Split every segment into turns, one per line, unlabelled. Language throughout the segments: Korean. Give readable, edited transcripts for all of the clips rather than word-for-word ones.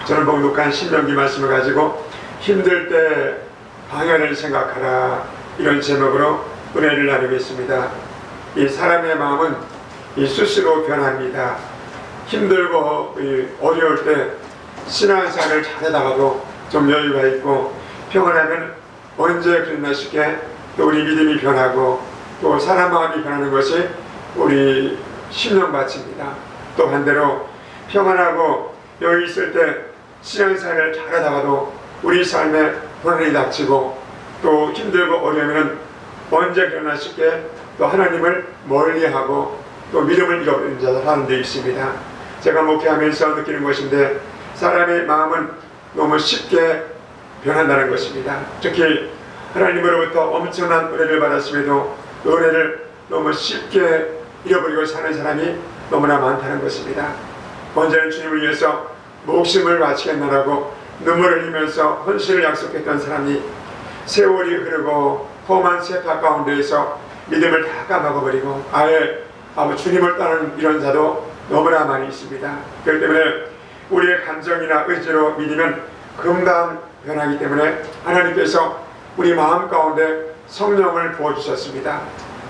저는 봉독한 신명기 말씀을 가지고 힘들 때 방향을 생각하라, 이런 제목으로 은혜를 나누겠습니다. 이 사람의 마음은 이 수시로 변합니다. 힘들고 어려울 때 신앙생활을 잘하다가도 좀 여유가 있고 평안하면 언제 그랬나 싶게 또 우리 믿음이 변하고 또 사람 마음이 변하는 것이 우리 심령밭입니다. 또 반대로 평안하고 여유 있을 때 신앙생활을 잘하다가도 우리 삶에 불안이 닥치고 또 힘들고 어려우면 언제 그러나 싶게 또 하나님을 멀리하고 또 믿음을 잃어버리는 자들 하는 데 있습니다. 제가 목회하면서 느끼는 것인데 사람의 마음은 너무 쉽게 변한다는 것입니다. 특히 하나님으로부터 엄청난 은혜를 받았음에도 그 은혜를 너무 쉽게 잃어버리고 사는 사람이 너무나 많다는 것입니다. 먼저는 주님을 위해서 목숨을 바치겠노라고 눈물을 흘리면서 헌신을 약속했던 사람이 세월이 흐르고 험한 세파 가운데에서 믿음을 다 까먹어버리고 아예 주님을 떠나는 이런 자도 너무나 많이 있습니다. 그렇기 때문에 우리의 감정이나 의지로 믿으면 금방 변하기 때문에 하나님께서 우리 마음 가운데 성령을 부어주셨습니다.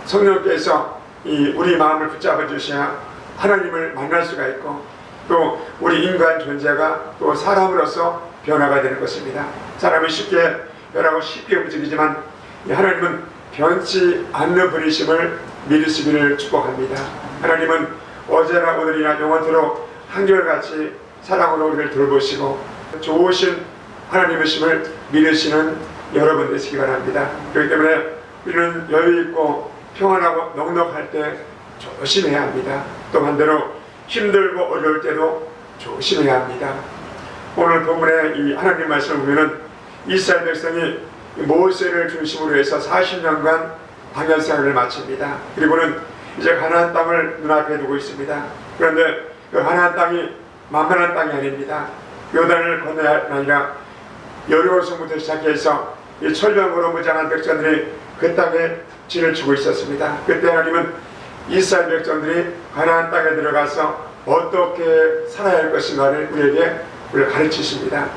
성령께서 우리 마음을 붙잡아 주셔야 하나님을 만날 수가 있고 또 우리 인간 존재가 또 사람으로서 변화가 되는 것입니다. 사람은 쉽게 변하고 쉽게 움직이지만 하나님은 변치 않는 분이심을 믿으시기를 축복합니다. 하나님은 어제나 오늘이나 영원토록 한결같이 사랑으로 우리를 돌보시고 좋으신 하나님이심을 믿으시는 여러분 되시기 바랍니다. 그렇기 때문에 우리는 여유있고 평안하고 넉넉할 때 조심해야 합니다. 또 반대로 힘들고 어려울 때도 조심해야 합니다. 오늘 본문의 이 하나님 말씀을 보면은 이스라엘 백성이 모세를 중심으로 해서 40년간 방연생활을 마칩니다. 그리고는 이제 가나안 땅을 눈앞에 두고 있습니다. 그런데 그 가나안 땅이 만만한 땅이 아닙니다. 요단을 건너야 아니라 여리고성부터 시작해서 이 철병으로 무장한 백성들이 그 땅에 진을 치고 있었습니다. 그때 하나님은 이스라엘 백성들이 가나안 땅에 들어가서 어떻게 살아야 할 것인가를 우리에게 가르치십니다.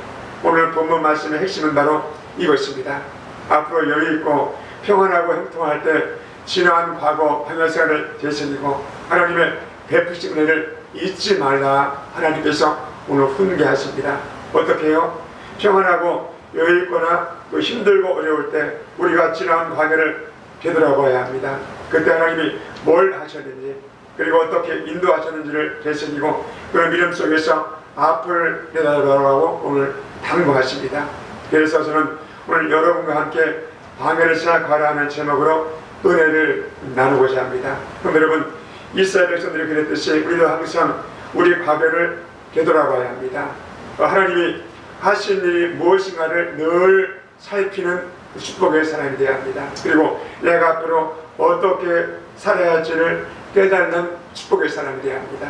오늘 본문 말씀의 핵심은 바로 이것입니다. 앞으로 여유있고 평안하고 형통할 때 지나간 과거 방연생활을 되새기고 하나님의 베푸신 은혜를 잊지 말라 하나님께서 오늘 훈계하십니다. 어떻게 해요? 평안하고 여유있거나 또 힘들고 어려울 때 우리가 지나간 과거를 되돌아봐야 합니다. 그때 하나님이 뭘 하셨는지 그리고 어떻게 인도하셨는지를 되새기고 그런 믿음 속에서 앞을 내다보라고 오늘 당부하십니다. 그래서 저는 오늘 여러분과 함께 방해를 생각하라 하는 제목으로 은혜를 나누고자 합니다. 그럼 여러분 이스라엘 백성들이 그랬듯이 우리도 항상 우리 과거를 되돌아봐야 합니다. 하나님이 하신 일이 무엇인가를 늘 살피는 축복의 사람이 되어야 합니다. 그리고 내가 앞으로 어떻게 살아야 할지를 깨닫는 축복의 사람이 되어야 합니다.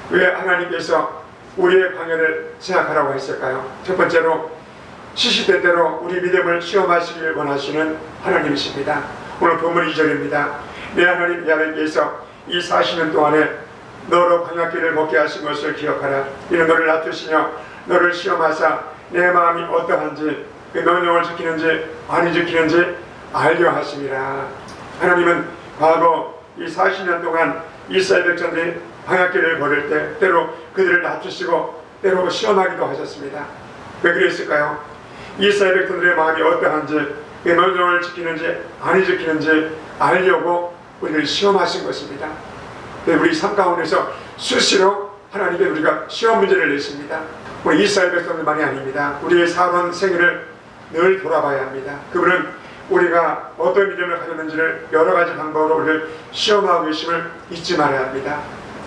왜 하나님께서 우리의 방해를 생각하라고 했을까요? 첫 번째로 시시때때로 우리 믿음을 시험하시길 원하시는 하나님이십니다. 오늘 본문 2절입니다. 내 하나님 야훼께서 이 40년 동안에 너로 광야길을 걷게 하신 것을 기억하라. 이는 너를 낮추시며 너를 시험하사 내 마음이 어떠한지 그 명령을 지키는지 안 지키는지 알려 하심이라. 하나님은 과거 이 40년 동안 이스라엘 백성들이 광야길을 걸을 때 때로 그들을 낮추시고 때로 시험하기도 하셨습니다. 왜 그랬을까요? 이스라엘 백성들의 마음이 어떠한지 그 명령을 지키는지 안 지키는지 알려고 우리를 시험하신 것입니다. 우리 삶 가운데서 수시로 하나님께 우리가 시험 문제를 냈습니다. 우리 이스라엘 백성들만이 아닙니다. 우리의 살아온 생애를 늘 돌아봐야 합니다. 그분은 우리가 어떤 믿음을 가졌는지를 여러 가지 방법으로 우리를 시험하고 계심을 잊지 말아야 합니다.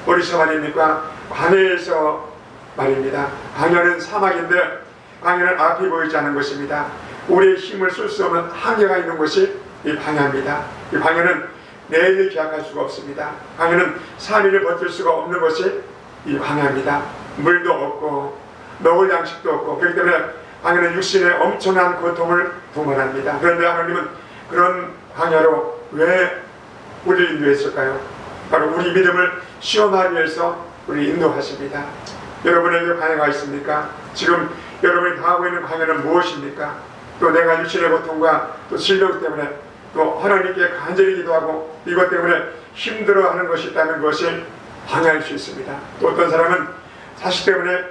어디서 말입니까? 광야에서 말입니다. 광야는 사막인데 광야는 앞이 보이지 않는 것입니다. 우리의 힘을 쓸 수 없는 한계가 있는 것이 이 광야입니다. 이 광야는 내일을 기약할 수가 없습니다. 광야는 3일을 버틸 수가 없는 것이 이 광야입니다. 물도 없고 먹을 양식도 없고 그렇기 때문에 광야는 육신의 엄청난 고통을 동원합니다. 그런데 하나님은 그런 광야로 왜 우리를 인도했을까요? 바로 우리 믿음을 시험하기 위해서 우리를 인도하십니다. 여러분에게 광야가 있습니까? 지금 여러분이 당하고 있는 광야는 무엇입니까? 또 내가 육신의 고통과 또 질병 때문에 또 하나님께 간절히 기도하고 이것 때문에 힘들어하는 것이 있다면 그것이 광야일 수 있습니다. 또 어떤 사람은 자식 때문에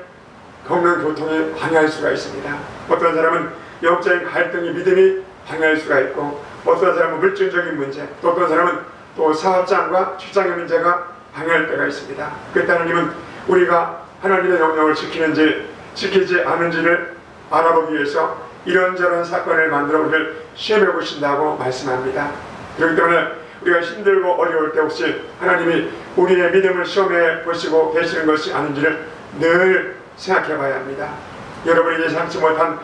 겪는 고통이 광야일 수가 있습니다. 어떤 사람은 영적인 갈등이 믿음이 광야일 수가 있고, 어떤 사람은 물질적인 문제, 또 어떤 사람은 또 사업장과 직장의 문제가 광야일 때가 있습니다. 그때 하나님은 우리가 하나님의 영역을 지키는지 지키지 않은지를 알아보기 위해서 이런저런 사건을 만들어 우리를 시험해 보신다고 말씀합니다. 그렇기 때문에 우리가 힘들고 어려울 때 혹시 하나님이 우리의 믿음을 시험해 보시고 계시는 것이 아닌지를 늘 생각해 봐야 합니다. 여러분이 예상치 못한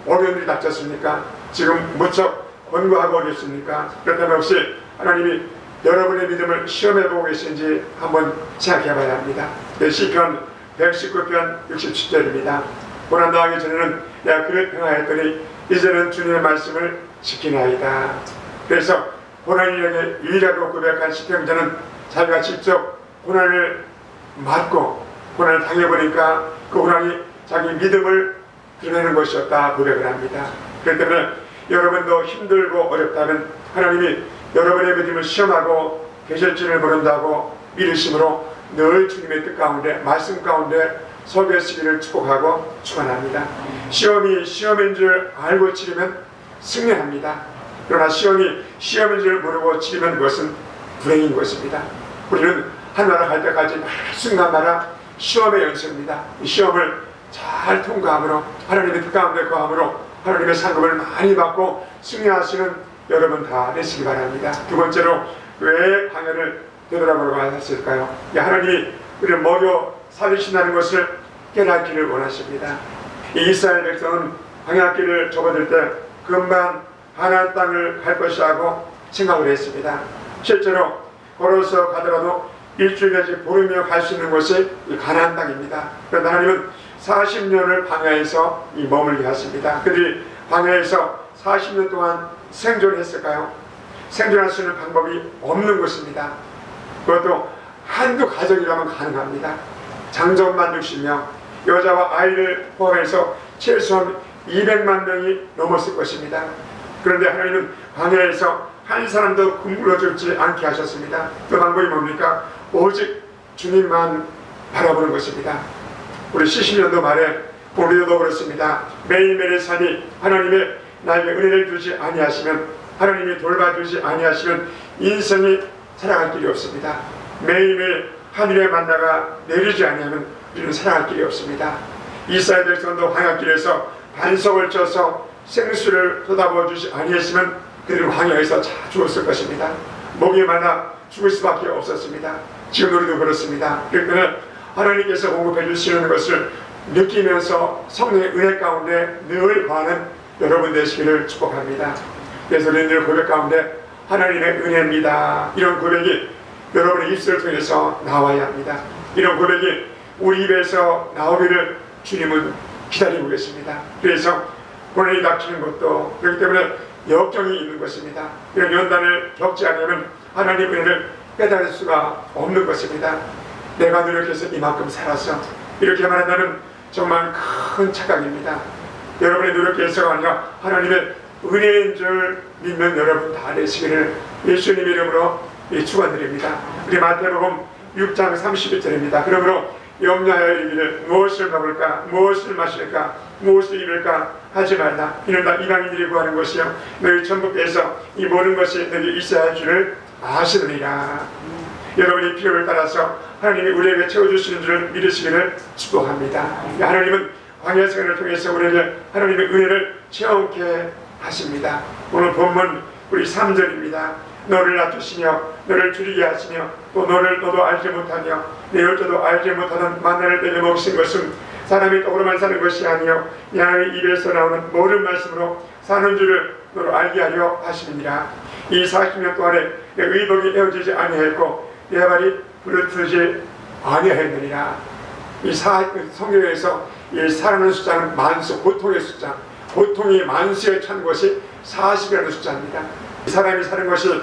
어려운 일이 닥쳤습니까? 지금 무척 권고하고 어렵습니까? 그렇다면 혹시 하나님이 여러분의 믿음을 시험해 보고 계신지 한번 생각해 봐야 합니다. 시편 119편 67절입니다. 고난당하기 전에는 내가 그를 평하였더니 이제는 주님의 말씀을 지키나이다. 그래서 고난이에게 유일하고 고백한 시편자는 자기가 직접 고난을 맞고 고난을 당해보니까 그 고난이 자기 믿음을 드러내는 것이었다 고백을 합니다. 그렇기 때문에 여러분도 힘들고 어렵다면 하나님이 여러분의 믿음을 시험하고 계실지를 모른다고 믿으심으로 늘 주님의 뜻 가운데 말씀 가운데 서계시기를 축복하고 축원합니다. 시험이 시험인 줄 알고 치르면 승리합니다. 그러나 시험이 시험인 줄 모르고 치르면 그것은 불행인 것입니다. 우리는 하나님 갈 때까지 순간마다 시험의 연습입니다. 이 시험을 잘 통과함으로 하나님의 뜻 가운데 거함으로 하나님의 상급을 많이 받고 승리하시는 여러분 다 되시기 바랍니다. 두 번째로 왜 광야를 되돌아보라고 하셨을까요? 하나님이 우리를 먹여 살리신다는 것을 깨닫기를 원하십니다. 이 이스라엘 백성은 광야길을 접어들 때 금방 가나안 땅을 갈 것이라고 생각을 했습니다. 실제로 걸어서 가더라도 일주일 내지 보름이며 갈 수 있는 곳이 이 가나안 땅입니다. 그런데 하나님은 40년을 광야에서 머물게 하십니다. 그들이 광야에서 40년 동안 생존했을까요? 생존할 수 있는 방법이 없는 것입니다. 그것도 한두 가정이라면 가능합니다. 장정만 60명, 여자와 아이를 포함해서 최소한 200만 명이 넘었을 것입니다. 그런데 하나님은 광야에서 한 사람도 굶어 죽지 않게 하셨습니다. 그 방법이 뭡니까? 오직 주님만 바라보는 것입니다. 우리 70년도 말에 우리도 그렇습니다. 매일매일의 삶이 하나님의 나에게 은혜를 주지 아니하시면, 하나님이 돌봐주지 아니하시면 인생이 살아갈 길이 없습니다. 매일매일 하늘의 만나가 내리지 아니하면 우리는 살아갈 길이 없습니다. 이스라엘 백성도 광야길에서 반석을 쳐서 생수를 쏟아부어 주지 아니했으면 그들은 광야에서 다 죽었을 것입니다. 목이 말라 죽을 수밖에 없었습니다. 지금 우리도 그렇습니다. 그러니까 하나님께서 공급해 주시는 것을 느끼면서 성령의 은혜 가운데 늘 거하는 여러분 되시기를 축복합니다. 그래서 우리는 늘 고백 가운데 하나님의 은혜입니다, 이런 고백이 여러분의 입술을 통해서 나와야 합니다. 이런 고백이 우리 입에서 나오기를 주님은 기다리고 계십니다. 그래서 고난이 닥치는 것도 그렇기 때문에 역경이 있는 것입니다. 이런 연단을 겪지 않으면 하나님의 은혜를 깨달을 수가 없는 것입니다. 내가 노력해서 이만큼 살았어, 이렇게 말한다는 정말 큰 착각입니다. 여러분의 노력에서가 아니라 하나님의 은혜인 줄 믿는 여러분 다 되시기를 예수님 이름으로 축원드립니다. 우리 마태복음 6장 31절입니다. 그러므로 염려하여 이르기를 무엇을 먹을까, 무엇을 마실까, 무엇을 입을까 하지 말라. 이는 다 이방인들이 구하는 것이요 너희 천국에서 이 모든 것이 너희 있어야 할 줄을 아시느니라. 여러분의 필요를 따라서 하나님이 우리에게 채워주시는 줄을 믿으시기를 축복합니다. 하나님은 광야 생활을 통해서 우리에게 하나님의 은혜를 체험케 하십니다. 오늘 본문 우리 3절입니다. 너를 낮추시며 너를 줄이게 하시며 또 너도 알지 못하며 내 열조도 알지 못하는 만나를 내게 먹으신 것은 사람이 떡으로만 사는 것이 아니요 양의 입에서 나오는 모든 말씀으로 사는 줄을 너로 알게 하려 하심이니라. 이 40년 동안에 내 의복이 에어지지 아니하였고 내 발이 부르트지 아니하였느니라. 이 성경에서 이 살아가는 숫자는 만수, 보통의 숫자, 보통이 만수에 찬 것이 40이라는 숫자입니다. 사람이 사는 것이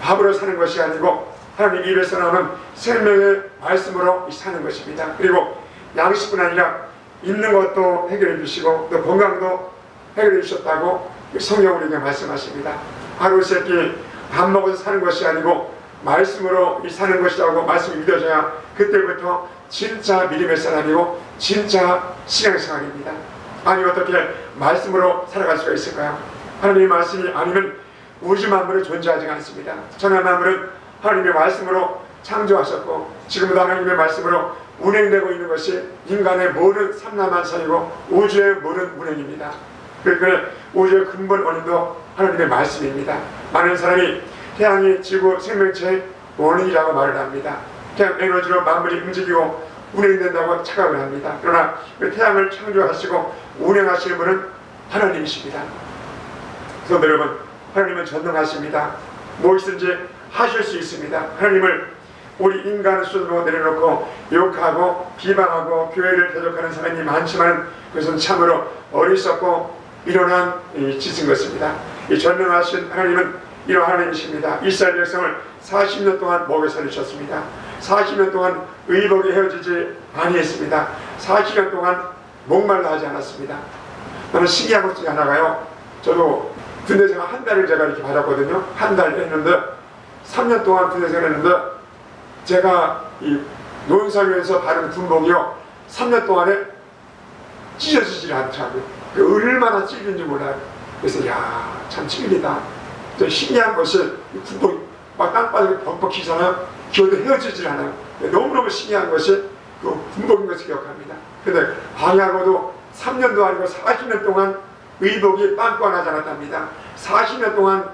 밥으로 사는 것이 아니고 하나님 입에서 나오는 생명의 말씀으로 사는 것입니다. 그리고 양식뿐 아니라 있는 것도 해결해 주시고 또 건강도 해결해 주셨다고 성경 우리에게 말씀하십니다. 하루 세끼 밥 먹어서 사는 것이 아니고 말씀으로 사는 것이라고 말씀이 믿어져야 그때부터 진짜 믿음의 사람이고 진짜 신앙생활입니다. 아니 어떻게 말씀으로 살아갈 수가 있을까요? 하나님의 말씀이 아니면 우주 만물은 존재하지 않습니다. 천하 만물은 하나님의 말씀으로 창조하셨고 지금도 하나님의 말씀으로 운행되고 있는 것이 인간의 모든 삼라만상이고 우주의 모든 운행입니다. 그러니까 우주의 근본 원인도 하나님의 말씀입니다. 많은 사람이 태양이 지구 생명체의 원인이라고 말을 합니다. 태양 에너지로 만물이 움직이고 운행된다고 착각을 합니다. 그러나 그 태양을 창조하시고 운행하시는 분은 하나님이십니다. 그래서 여러분, 하나님은 전능하십니다. 무엇이든지 하실 수 있습니다. 하나님을 우리 인간의 수준으로 내려놓고 욕하고 비방하고 교회를 대적하는 사람이 많지만 그것은 참으로 어리석고 미련한 짓인 것입니다. 이 전능하신 하나님은 이런 하나님이십니다. 이스라엘 백성을 40년 동안 먹여 살리셨습니다. 40년 동안 의복에 헤어지지 아니했습니다. 40년 동안 목말라 하지 않았습니다. 나는 신기한 것 중에 하나가요. 저도 군대 생활 한 달을 제가 이렇게 받았거든요. 한 달 했는데 3년 동안 군대 생활을 했는데 제가 이 논설위에서 바른 군복이요 3년 동안에 찢어지질 않더라고요. 얼마나 찔린지 몰라요. 그래서 참 찔리다. 신기한 것이 군복이 막 땅바닥에 벅벅히잖아요. 기어도 헤어지질 않아요. 너무너무 신기한 것이 그 군복인 것을 기억합니다. 근데 방해하고도 3년도 아니고 40년 동안 의복이 빤빤하지 않았답니다. 40년 동안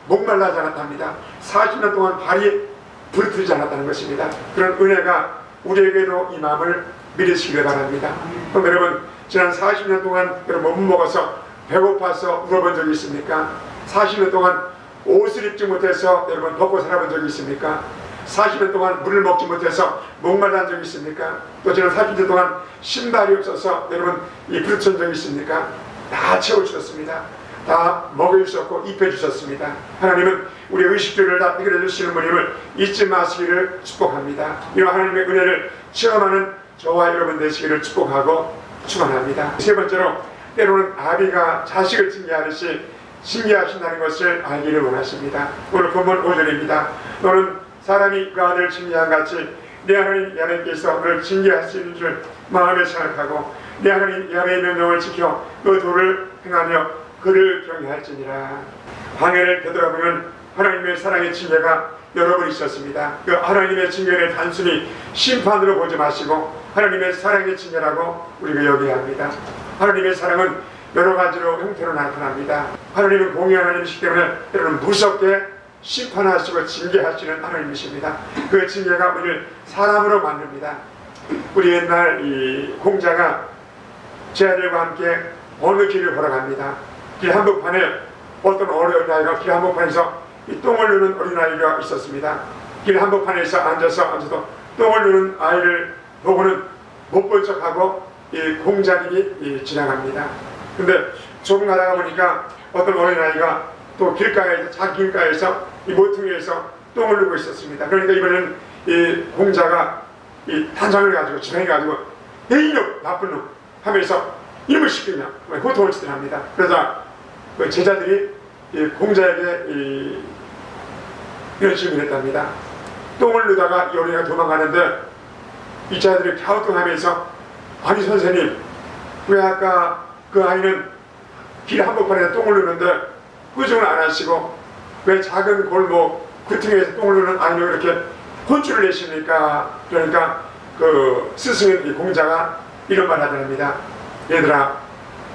목말라지 않았답니다. 40년 동안 발이 부르트지 않았다는 것입니다. 그런 은혜가 우리에게도 이 마음을 믿으시길 바랍니다. 그럼 여러분, 지난 40년 동안 여러분 못 먹어서 배고파서 울어본 적이 있습니까? 40년 동안 옷을 입지 못해서 여러분 벗고 살아본 적이 있습니까? 40년 동안 물을 먹지 못해서 목말란 적이 있습니까? 또 지난 40년 동안 신발이 없어서 여러분 이 부르짖은 적이 있습니까? 다 채워주셨습니다. 다 먹여주셨고 입혀주셨습니다. 하나님은 우리의 의식들을 다 해결해 주시는 분임을 잊지 마시기를 축복합니다. 이런 하나님의 은혜를 체험하는 저와 여러분 되시기를 축복하고 축원합니다. 세 번째로 때로는 아비가 자식을 징계하듯이 징계하신다는 것을 알기를 원하십니다. 오늘 본문 5절입니다. 너는 사람이 그 아들을 징계한 같이 내 하나님 야훼께서 너를 징계하시는 줄 마음에 생각하고 내 하나님 야훼의 명령을 지켜 그 도를 행하며 그를 경외할지니라. 광야를 되돌아보면 하나님의 사랑의 징계가 여러 번 있었습니다. 그 하나님의 징계를 단순히 심판으로 보지 마시고 하나님의 사랑의 징계라고 우리가 여겨야 합니다. 하나님의 사랑은 여러 가지로 형태로 나타납니다. 하나님은 공의한 하나님이시기 때문에 여러분 무섭게 심판하시고 징계하시는 하나님이십니다. 그 징계가 우리를 사람으로 만듭니다. 우리 옛날 이 공자가 제 아들과 함께 어느 길을 걸어갑니다. 길 한복판에 어떤 어린아이가 길 한복판에서 이 똥을 누는 어린아이가 있었습니다. 길 한복판에서 앉아도 똥을 누는 아이를 보고는 못 본 척하고 이 공자님이 지나갑니다. 근데 조금 가다가 보니까 어떤 어린아이가 또 길가에서 자기 길가에서 이 모퉁이에서 똥을 누고 있었습니다. 그러니까 이번에는 이 공자가 이 탄창을 가지고 지팡이가지고 이놈 나쁜 놈 하면서 이놈을 시키냐 호통을 치더랍니다. 그러자 그 제자들이 이 공자에게 이런 질문을 했답니다. 똥을 누다가 이 어린이가 도망가는데 이 자들이 갸우뚱하면서 아니 선생님 왜 아까 그 아이는 길 한복판에서 똥을 누는데 꾸중을 안 하시고 왜 작은 골목 구퉁이에서 똥을 누는 아이는 이렇게 혼쭐을 내십니까? 그러니까 그 스승인 이 공자가 이런 말 하더랍니다. 얘들아,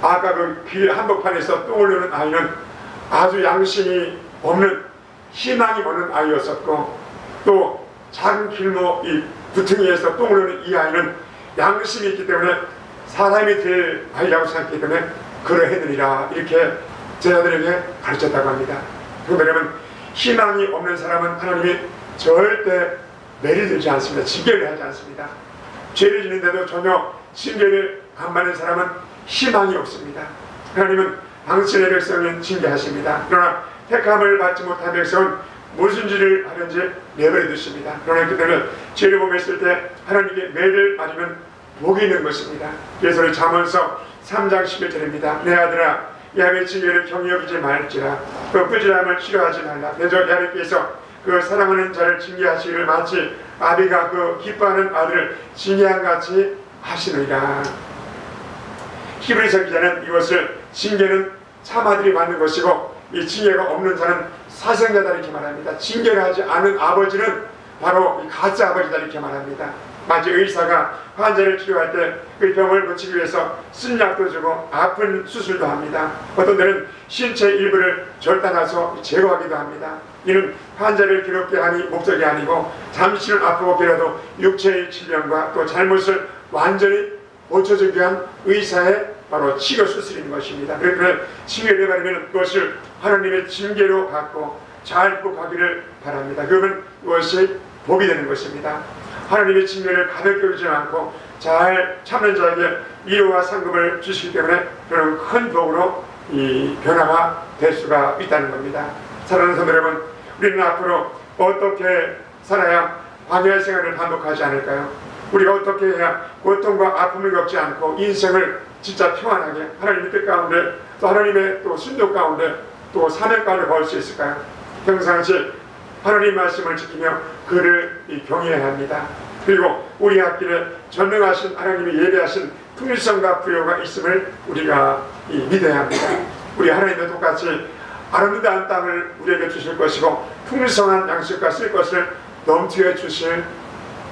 아까 그 길 한복판에서 똥을 누는 아이는 아주 양심이 없는 희망이 없는 아이였었고 또 작은 길목 이 구퉁이에서 똥을 누는 이 아이는 양심이 있기 때문에 사람이 될 아이라고 생각했기 때문에 그러해드리라 이렇게 제자들에게 가르쳤다고 합니다. 그러면 희망이 없는 사람은 하나님이 절대 매를 들지 않습니다. 징계를 하지 않습니다. 죄를 짓는데도 전혀 징계를 안 받는 사람은 희망이 없습니다. 하나님은 당신의 백성은 징계하십니다. 그러나 택함을 받지 못한 백성은 무슨 짓을 하든지 내버려 두십니다. 그러나 그 때문에 죄를 범했을 때 하나님께 매를 맞으면 복이 있는 것입니다. 그래서 우리 잠언서 3장 11절입니다. 내 아들아 야훼의 징계를 경히 여기지 말지라 그 부지런함을 싫어하지 말라. 대저 야훼께서 그 사랑하는 자를 징계하시기를 마치 아비가 그 기뻐하는 아들을 징계한 같이 하시느니라. 히브리서 기자는 이것을 징계는 참아들이 받는 것이고 이 징계가 없는 자는 사생자다 이렇게 말합니다. 징계를 하지 않은 아버지는 바로 이 가짜 아버지다 이렇게 말합니다. 마치 의사가 환자를 치료할 때 그 병을 고치기 위해서 쓴약도 주고 아픈 수술도 합니다. 어떤 때는 신체 일부를 절단해서 제거하기도 합니다. 이는 환자를 괴롭게 하니 목적이 아니고 잠시는 아프고 비라도 육체의 질병과 또 잘못을 완전히 고쳐주기 위한 의사의 바로 치료 수술인 것입니다. 그래서 징계를 받으면 그것을 하나님의 징계로 받고 잘 극복하기를 바랍니다. 그러면 그것이 복이 되는 것입니다. 하나님의 징계를 가볍게 여기지 않고 잘 참는 자에게 위로와 상급을 주시기 때문에 그런 큰 복으로 이 변화가 될 수가 있다는 겁니다. 사랑하는 성도 여러분, 우리는 앞으로 어떻게 살아야 광야의 생활을 반복하지 않을까요? 우리가 어떻게 해야 고통과 아픔을 겪지 않고 인생을 진짜 평안하게 하나님의 뜻 가운데 또 하나님의 또 순종 가운데 또 사명 가운데 걸 수 있을까요? 평상시 하나님 말씀을 지키며 그를 경외해야 합니다. 그리고 우리 앞길에 전능하신 하나님이 예배하신 풍성과 부요가 있음을 우리가 믿어야 합니다. 우리 하나님도 똑같이 아름다운 땅을 우리에게 주실 것이고 풍성한 양식과 쓸 것을 넘치게 주실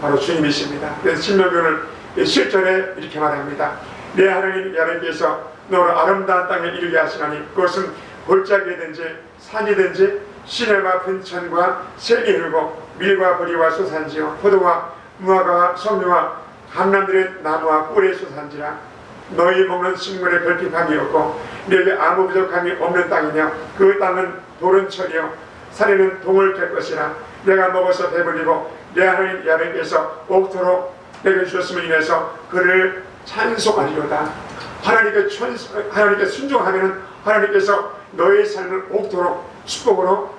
바로 주님이십니다. 그래서 신명기는 7절에 이렇게 말합니다. 내 하나님 야훼께서 너를 아름다운 땅에 이르게 하시나니 그것은 골짜기든지 산이든지 시내와 분천과 샘이 흐르고 밀과 보리와 소산지요 포도와 무화과와 석류와 감람들의 나무와 꿀의 소산지라. 너희 먹는 식물에 결핍함이 없고 너에게 아무 부족함이 없는 땅이며 그 땅은 돌은 철이요 산에는 동을 캘 것이라. 내가 먹어서 배불리고 내 하나님 야훼께서 옥토록 내게 주셨음을 인해서 그를 찬송하리로다. 하나님께 순종하면 하나님께서 너의 삶을 옥토록 축복으로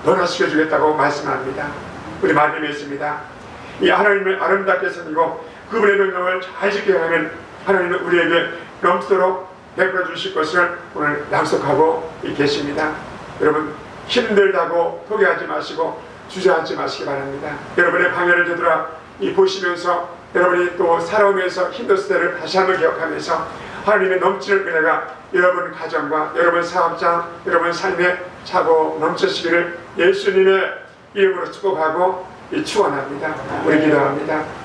변화시켜 주겠다고 말씀합니다. 우리 말씀에 있습니다. 이 하나님을 아름답게 섬기고 그분의 명령을 잘 지켜야 하면 하나님은 우리에게 넘치도록 베풀어 주실 것을 오늘 약속하고 계십니다. 여러분 힘들다고 포기하지 마시고 주저앉지 마시기 바랍니다. 여러분의 방해를 되돌아 보시면서 여러분이 또 살아오면서 힘들었을 때를 다시 한번 기억하면서 하나님의 넘치는 은혜가 여러분 가정과 여러분 사업장 여러분 삶에 차고 넘치시기를 예수님의 이름으로 축복하고 축원합니다. 우리 기도합니다.